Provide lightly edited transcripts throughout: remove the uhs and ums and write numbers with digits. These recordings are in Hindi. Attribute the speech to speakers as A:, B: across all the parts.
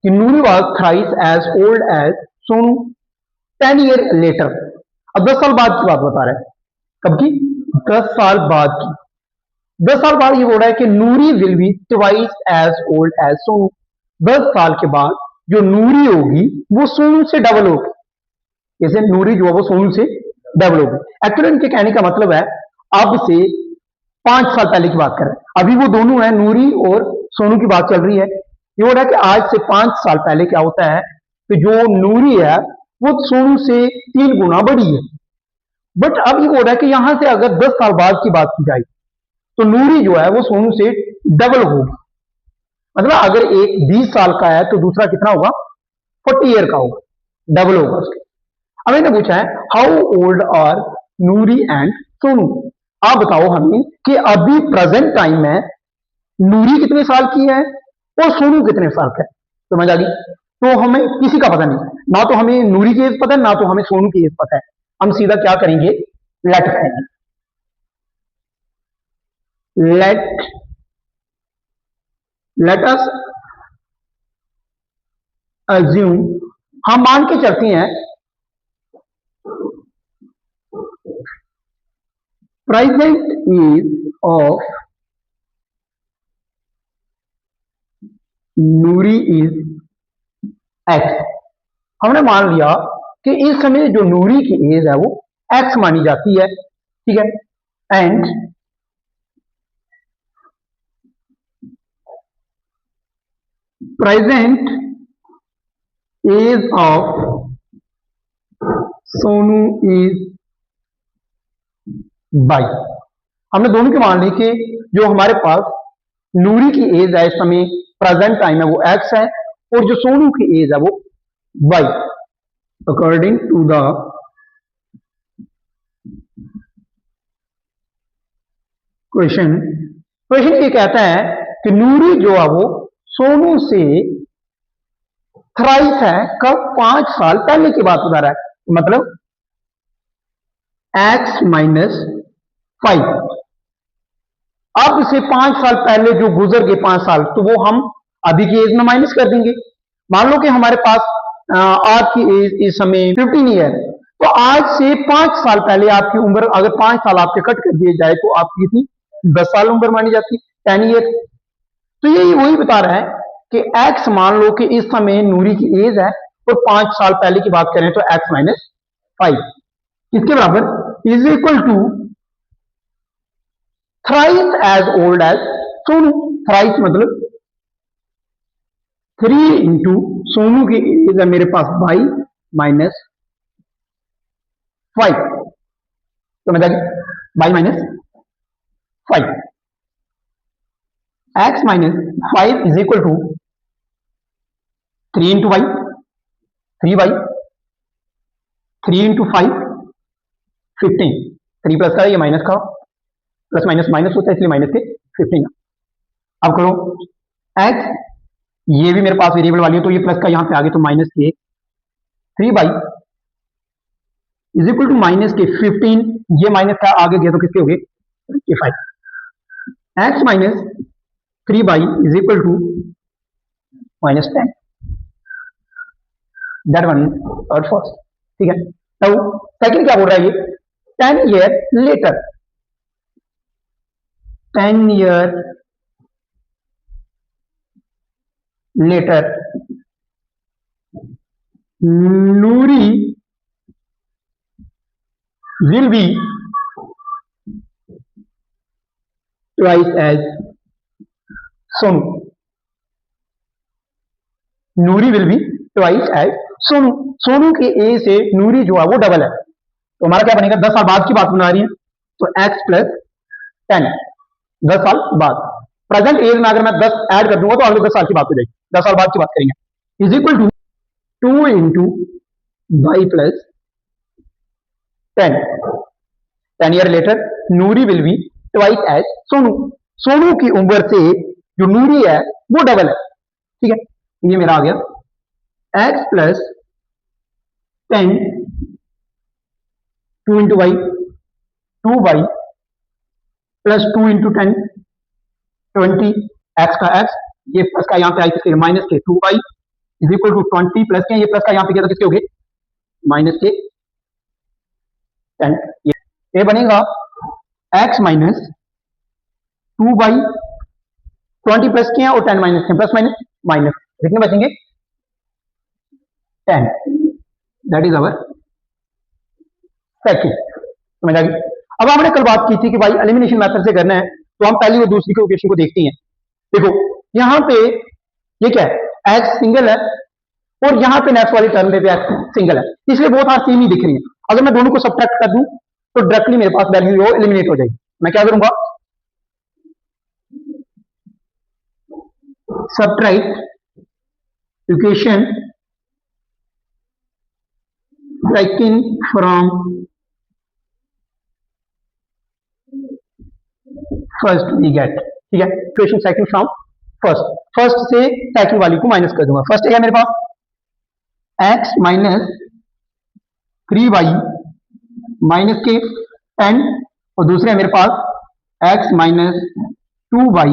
A: कि Noori was thrice as old as Sonu 10 year later. अब 10 साल बाद की बात बता रहा है। कब की? 10 साल बाद की। 10 साल बाद ये बोल रहा है कि Noori will be twice as old as Sonu. 10 साल के बाद जो नूरी होगी वो सोनू से डबल होगी। जैसे नूरी जो है वो सोनू से डबल होगी। एक्चुअली इनके कहने का मतलब है अब से 5 साल पहले की बात कर रहे हैं। अभी वो दोनों है, नूरी और सोनू की बात चल रही है। ये हो रहा है कि आज से 5 साल पहले क्या होता है कि जो नूरी है वो सोनू से 3 गुना बड़ी है। बट अब ये हो रहा है कि यहां से अगर 10 साल बाद की बात की जाए तो नूरी जो है वो सोनू से डबल होगी। मतलब अगर एक 20 साल का है तो दूसरा कितना होगा? 40 ईयर का होगा, डबल होगा उसके। अब मैंने पूछा है how old are Noori and Sonu. आप बताओ हमें कि अभी प्रेजेंट टाइम में नूरी कितने साल की है और सोनू कितने साल का है। समझ आ गई? तो हमें किसी का पता नहीं, ना तो हमें नूरी की एज पता है ना तो हमें सोनू की एज पता है। हम सीधा क्या करेंगे? लेट करेंगे। लेट अस अज्यूम, हम मान के चलते हैं present age of Noori is x. हमने मान लिया कि इस समय जो नूरी की एज है वो एक्स मानी जाती है, ठीक है। And present age of Sonu is y. हमने दोनों के मान ली कि जो हमारे पास नूरी की एज है इस समय प्रेजेंट टाइम है वो एक्स है और जो सोनू की एज है वो y. According to the question, question ये कहता है कि नूरी जो है वो सोनू से थ्राइस है। कब? 5 साल पहले की बात बता रहा है। मतलब x-5। अब से 5 साल पहले जो गुजर गए 5 साल तो वो हम अभी की एज में माइनस कर देंगे। मान लो कि हमारे पास आज की एज इस समय 15 ईयर, तो आज से 5 साल पहले आपकी उम्र अगर 5 साल आपके कट कर दिए जाए तो आपकी कितनी? 10 साल उम्र मानी जाती, 10 ईयर। तो ये वही बता रहा है कि x मान लो कि इस समय नूरी की एज है और 5 साल पहले की बात करें तो x-5 इसके बराबर is equal to thrice as old as Sonu. Thrice मतलब 3 इंटू सोनू की एज है मेरे पास y-5। तो मैं y-5 x-5 is equal to 3 into y, 3y, 3 into 5 15। 3 plus का ये माइनस का, प्लस माइनस माइनस होता है इसलिए माइनस के 15। अब करो x, ये भी मेरे पास वेरिएबल वाली है तो ये प्लस का यहां पे आगे तो माइनस के 3 इज इक्वल टू माइनस के 15। ये माइनस का आगे गया तो किसके हो गए? 5। x minus 3 is equal to -10। That one और फर्स्ट, ठीक है। तो सेकंड क्या बोल रहा है ये? 10 year later, 10 year later Noori will be twice as Sonu. Noori will be twice as Sonu. Sonu की ए से नूरी जो है वो डबल है तो हमारा क्या बनेगा? 10 साल बाद की बात बना रही है तो x प्लस 10, 10 साल बाद। प्रेजेंट एज में अगर मैं 10 ऐड कर दूंगा तो अगले 10 साल की बात हो जाएगी। 10 साल बाद की बात करेंगे। Is equal to 2 into y plus 10। 10 year later Noori will be twice as Sonu. Sonu की उम्र से जो नूरी है वो डबल है, ठीक है। ये मेरा आ गया x plus 10, 2 into y, 2y plus 2 into 10, 20। X का एक्स, ये प्लस का यहां पे आई किसके? माइनस के 2y is equal to 20 plus के, ये प्लस का यहाँ पे किया तो किसके हो गए माइनस के 10। ये बनेगा x माइनस 2/20 प्लस के और 10 माइनस के, प्लस माइनस माइनस कितने बचेंगे 10। That is our second. समझ आ गई। अब हमने कल बात की थी कि भाई एलिमिनेशन मेथड से करना है, तो हम पहली और दूसरी के इक्वेशन को देखते हैं। देखो यहां पे ये क्या है x सिंगल है और यहां पे नेक्स्ट वाली टर्म पे x सिंगल है, इसलिए बहुत हाथ सेम ही दिख रही है। अगर मैं दोनों को सब्ट्रैक्ट कर दूं तो डायरेक्टली मेरे पास वैल्यू वो एलिमिनेट हो जाएगी। मैं क्या करूंगा subtract equation taken from first we get, ठीक है, equation second from first, first से सेकंड वाली को माइनस कर दूंगा। फर्स्ट है मेरे पास x माइनस 3y माइनस के 10 और दूसरे है मेरे पास x minus 2y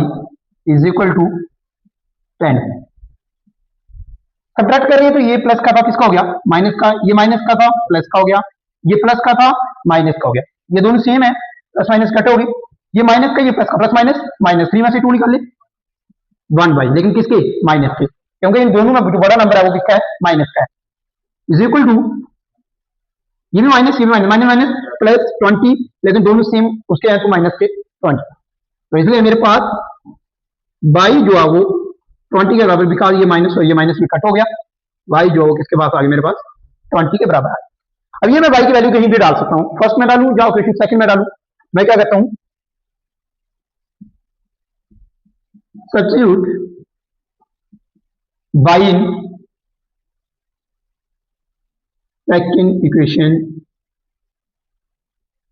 A: is equal to 10। Subtract कर रहे हैं तो ये प्लस का था किसका हो गया माइनस का, ये माइनस का था प्लस का हो गया, ये प्लस का था माइनस का हो गया, ये दोनों सेम है प्लस माइनस कट हो गए, ये माइनस का ये प्लस का, प्लस माइनस माइनस 3 में से 2 निकाल ले 1/, लेकिन किसके माइनस के, क्योंकि इन दोनों में जो बड़ा नंबर है वो किसका है माइनस का है, इज इक्वल टू ये भी माइनस, ये भी माइनस, माइनस माइनस प्लस 20, लेकिन दोनों सेम उसके हैं तो माइनस के 20, तो इसलिए मेरे पास बाई जो है वो 20 के बराबर, बिकॉज ये माइनस और ये माइनस भी कट हो गया, y जो किसके पास आ गया मेरे पास 20 के बराबर है। अब ये मैं y की वैल्यू कहीं भी डाल सकता हूं, फर्स्ट में डालूं या इक्वेशन सेकंड में डालूं, मैं क्या करता हूं substitute y in second equation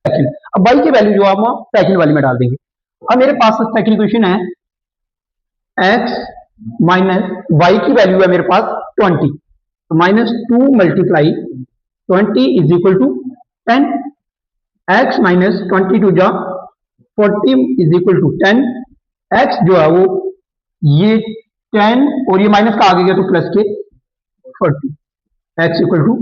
A: second. अब y की वैल्यू जो आप सेकंड वाली में डाल देंगे। अब मेरे पास सेकंड इक्वेशन है x माइनस y की वैल्यू है मेरे पास 20, तो minus 2 multiply 20 is equal to 10, x minus 22 जा 40 इज इक्वल टू 10, x जो है वो ये 10 और ये माइनस का आगे गया तो प्लस के 40, x इक्वल टू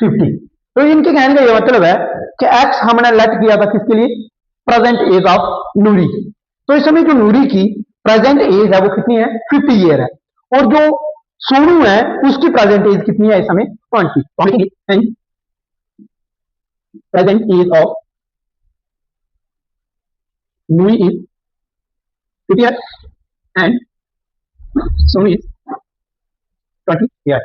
A: 50। तो इनके कहने का ये मतलब है कि x हमने लेट किया था किसके लिए प्रेजेंट एज ऑफ नूरी, तो इस समय जो नूरी की प्रेजेंट एज है वो कितनी है 50 ईयर है, और जो सोनू है उसकी प्रेजेंट एज कितनी है इस समय 20। Present age of Noori is 50 year and Sonu is 20 year.